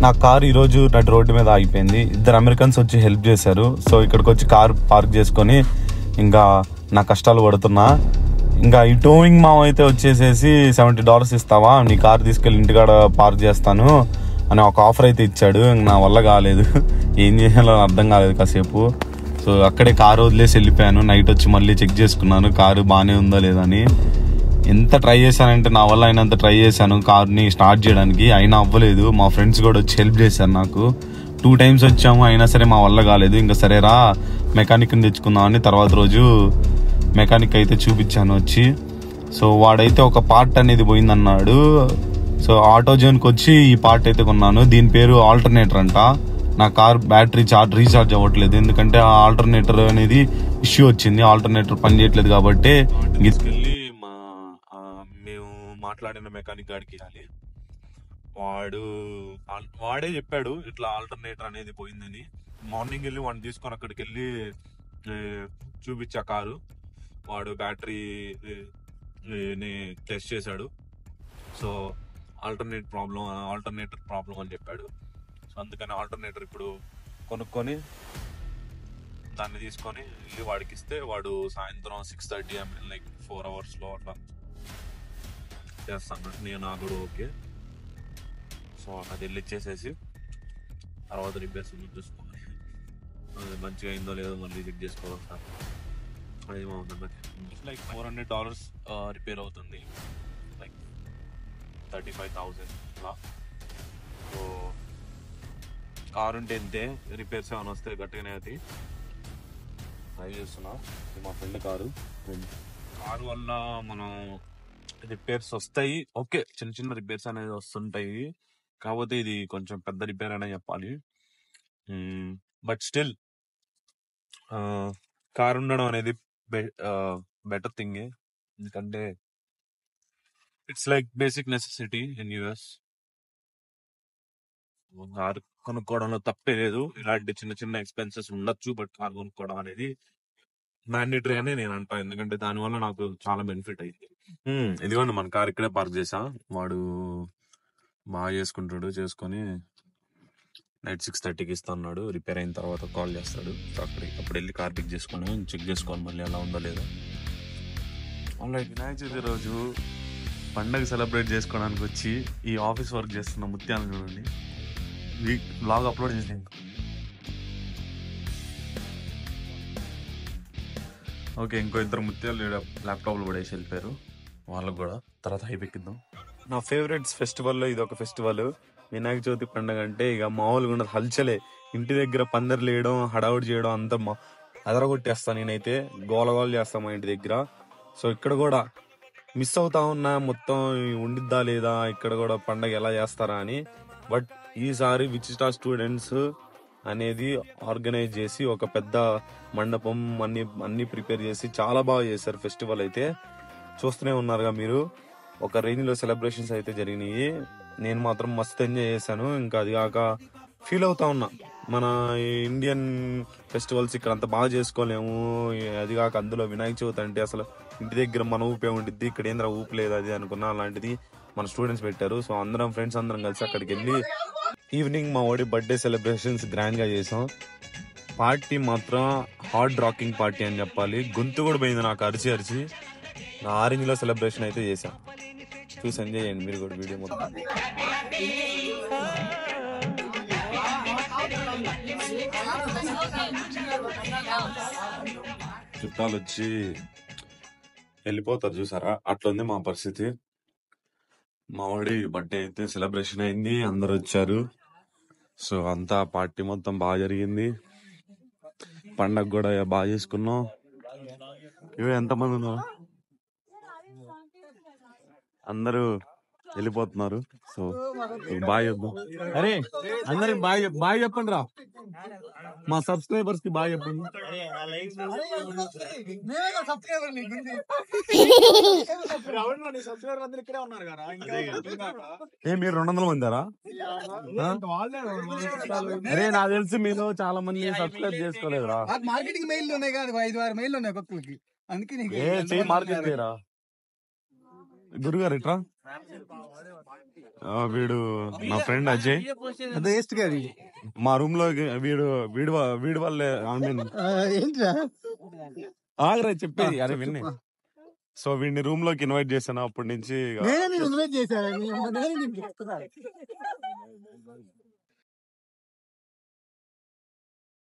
నా కార్ ఈరోజు నటు రోడ్డు మీద ఆగిపోయింది. ఇద్దరు అమెరికన్స్ వచ్చి హెల్ప్ చేశారు. సో ఇక్కడికి వచ్చి కార్ పార్క్ చేసుకొని ఇంకా నా కష్టాలు పడుతున్నా. ఇంకా ఈ టోయింగ్ మామ అయితే వచ్చేసేసి $70 ఇస్తావా, నీ కార్ తీసుకెళ్ళి ఇంటికాడ పార్క్ చేస్తాను అని ఒక ఆఫర్ అయితే ఇచ్చాడు. నా వల్ల కాలేదు, ఏం చేయాలో అర్థం కాలేదు కాసేపు. సో అక్కడే కారు వదిలేసి వెళ్ళిపోయాను. నైట్ వచ్చి మళ్ళీ చెక్ చేసుకున్నాను కారు బాగానే ఉందా లేదా అని. ఎంత ట్రై చేశానంటే నా వల్ల అయినంత ట్రై చేశాను కార్ని స్టార్ట్ చేయడానికి, అయినా అవ్వలేదు. మా ఫ్రెండ్స్ కూడా వచ్చి హెల్ప్ చేశారు నాకు. 2 times వచ్చాము, అయినా సరే మా వల్ల కాలేదు. ఇంకా సరేరా మెకానిక్ని తెచ్చుకుందామని తర్వాత రోజు మెకానిక్ అయితే చూపించాను వచ్చి. సో వాడైతే ఒక పార్ట్ అనేది పోయిందన్నాడు. సో ఆటోజోన్కి వచ్చి ఈ పార్ట్ అయితే కొన్నాను. దీని పేరు ఆల్టర్నేటర్ అంట. నా కార్ బ్యాటరీ రీఛార్జ్ అవ్వట్లేదు, ఎందుకంటే ఆ ఆల్టర్నేటర్ అనేది ఇష్యూ వచ్చింది. ఆల్టర్నేటర్ పని చేయట్లేదు కాబట్టి తీసుకెళ్ళి మేము మాట్లాడిన మెకానిక్ గాడికి ఇవ్వాలి. వాడే చెప్పాడు ఇట్లా ఆల్టర్నేటర్ అనేది పోయిందని. మార్నింగ్ వెళ్ళి వాడిని తీసుకొని అక్కడికి వెళ్ళి చూపించా కారు. వాడు బ్యాటరీ టెస్ట్ చేశాడు. సో ఆల్టర్నేటర్ ప్రాబ్లం అని చెప్పాడు. సో అందుకని ఆల్టర్నేటర్ ఇప్పుడు కొనుక్కొని దాన్ని తీసుకొని వెళ్ళి వాడికి ఇస్తే వాడు సాయంత్రం 6:30 లైక్ 4 hours అట్లా చేస్తాను. నాకు కూడా ఓకే. సో అది వెళ్ళి ఇచ్చేసేసి తర్వాత రిపేర్స్ చూసుకోవాలి. అది మంచిగా అయిందో లేదో మళ్ళీ చెక్ చేసుకోవాలి సార్. అది లైక్ $400 రిపేర్ అవుతుంది, లైక్ 35,000 అలా. సో కారు ఉంటే ఇంతే, రిపేర్స్ ఏమైనా వస్తే గట్టిగానే అది ట్రై చేస్తున్నా. మా ఫ్రెండ్ కారు వల్ల మనం రిపేర్స్ వస్తాయి. ఓకే, చిన్న చిన్న రిపేర్స్ అనేది వస్తుంటాయి, కాకపోతే ఇది కొంచెం పెద్ద రిపేర్ అనే చెప్పాలి. బట్ స్టిల్ కారు ఉండడం అనేది బెటర్ థింగే, ఎందుకంటే it's like basic necessity in US. Car కొనుక్కోవడంలో తప్పే లేదు. ఇలాంటి చిన్న చిన్న ఎక్స్పెన్సెస్ ఉండొచ్చు, బట్ కారు కొనుక్కోవడం అనేది మ్యాండేటరీ అని నేను అంటా, ఎందుకంటే దానివల్ల నాకు చాలా బెనిఫిట్ అయింది. ఇదిగోండి మన కార్ ఇక్కడే పార్క్ చేసా. వాడు బాగా చేసుకొని నైట్ 6:30కి ఇస్తా అన్నాడు. రిపేర్ అయిన తర్వాత కాల్ చేస్తాడు. అప్పుడు వెళ్ళి కార్ పిక్ చేసుకుని చెక్ చేసుకోవాలి మళ్ళీ ఎలా ఉందో లేదో. ఆల్రైట్, వినాయక చవితి రోజు పండగ సెలబ్రేట్ చేసుకోవడానికి వచ్చి ఈ ఆఫీస్ వర్క్ చేస్తున్న ముత్యాలను చూడండి. బ్లాగ్ అప్లోడ్ చేసాను. ఓకే, ఇంకో 2 ముత్యాలు ల్యాప్టాప్లో పడేసి వెళ్ళిపోయారు. వాళ్ళకు కూడా తర్వాత హైపెక్కిద్దాం. నా ఫేవరెట్స్ ఫెస్టివల్లో ఇది ఒక ఫెస్టివల్. వినాయక చవితి పండుగ అంటే ఇక మామూలుగా ఉండదు, హల్చలే. ఇంటి దగ్గర పందిర్లు వేయడం, హడావుడి చేయడం అంతా అదరగొట్టేస్తాను నేనైతే. గోలగోలు చేస్తాను మా ఇంటి దగ్గర. సో ఇక్కడ కూడా మిస్ అవుతా ఉన్నా, మొత్తం ఉండిద్దా లేదా ఇక్కడ కూడా పండగ ఎలా చేస్తారా అని. బట్ ఈసారి విచిత్ర స్టూడెంట్స్ అనేది ఆర్గనైజ్ చేసి ఒక పెద్ద మండపం అన్ని ప్రిపేర్ చేసి చాలా బాగా చేశారు. ఫెస్టివల్ అయితే చూస్తూనే ఉన్నారుగా మీరు. ఒక రేంజ్ లో సెలబ్రేషన్స్ అయితే జరిగినాయి. నేను మాత్రం మస్తు ఎంజాయ్ చేశాను. ఇంకా అది కాక ఫీల్ అవుతా ఉన్నా, మన ఇండియన్ ఫెస్టివల్స్ ఇక్కడ అంత బాగా చేసుకోలేము. అది కాక అందులో వినాయక చవితి అంటే అసలు ఇంటి దగ్గర మన ఊపే ఉండిద్ది, ఇక్కడ ఏంద్ర ఊపు లేదు అది అనుకున్నా. అలాంటిది మన స్టూడెంట్స్ పెట్టారు. సో ఫ్రెండ్స్ అందరం కలిసి అక్కడికి వెళ్ళి ఈవినింగ్ మా వాడి బర్త్డే సెలబ్రేషన్స్ గ్రాండ్ గా చేసాం. పార్టీ మాత్రం హార్డ్ రాకింగ్ పార్టీ అని చెప్పాలి. గొంతు కూడా పోయింది నాకు అరిచి. నా ఆరెంజ్ లో సెలబ్రేషన్ అయితే చేశా. చూసి ఎంజాయ్ చేయండి మీరు కూడా వీడియో మొత్తం. చుట్టాలు వచ్చి వెళ్ళిపోతారు చూసారా, అట్లుంది మా పరిస్థితి. మా వాడి బర్త్డే అయితే సెలబ్రేషన్ అయింది, అందరు వచ్చారు. సో అంతా పార్టీ మొత్తం బాగా జరిగింది. పండగ కూడా బాగా చేసుకున్నాం. ఎంతమంది ఉన్నారు, అందరూ వెళ్ళిపోతున్నారు. సో బాయ్ చెప్దాం. అరే అందరికి బాయ్ చెప్పండి రా, మా సబ్స్క్రైబర్స్ కి బాయ్ చెప్పండి. మీరు 200 మందారా? అరే నాకు తెలిసి మీరు చాలా మంది సబ్స్క్రైబ్ చేసుకోలేదురా. మార్కెటింగ్ మెయిల్ ఉన్నాయి కదా, 5-6 మెయిల్ ఉన్నాయి కొత్తలకి, అందుకే మార్కెట్ చేయరా. గురుగారు ఇట్రా. వీడు నా ఫ్రెండ్ అజయ్. మా రూమ్ లో వీడు వీడి వీడి వాళ్ళే ఆగరా చెప్పేది. అరే విన్నే. సో వీడిని రూమ్ లోకి ఇన్వైట్ చేశాను. అప్పటి నుంచి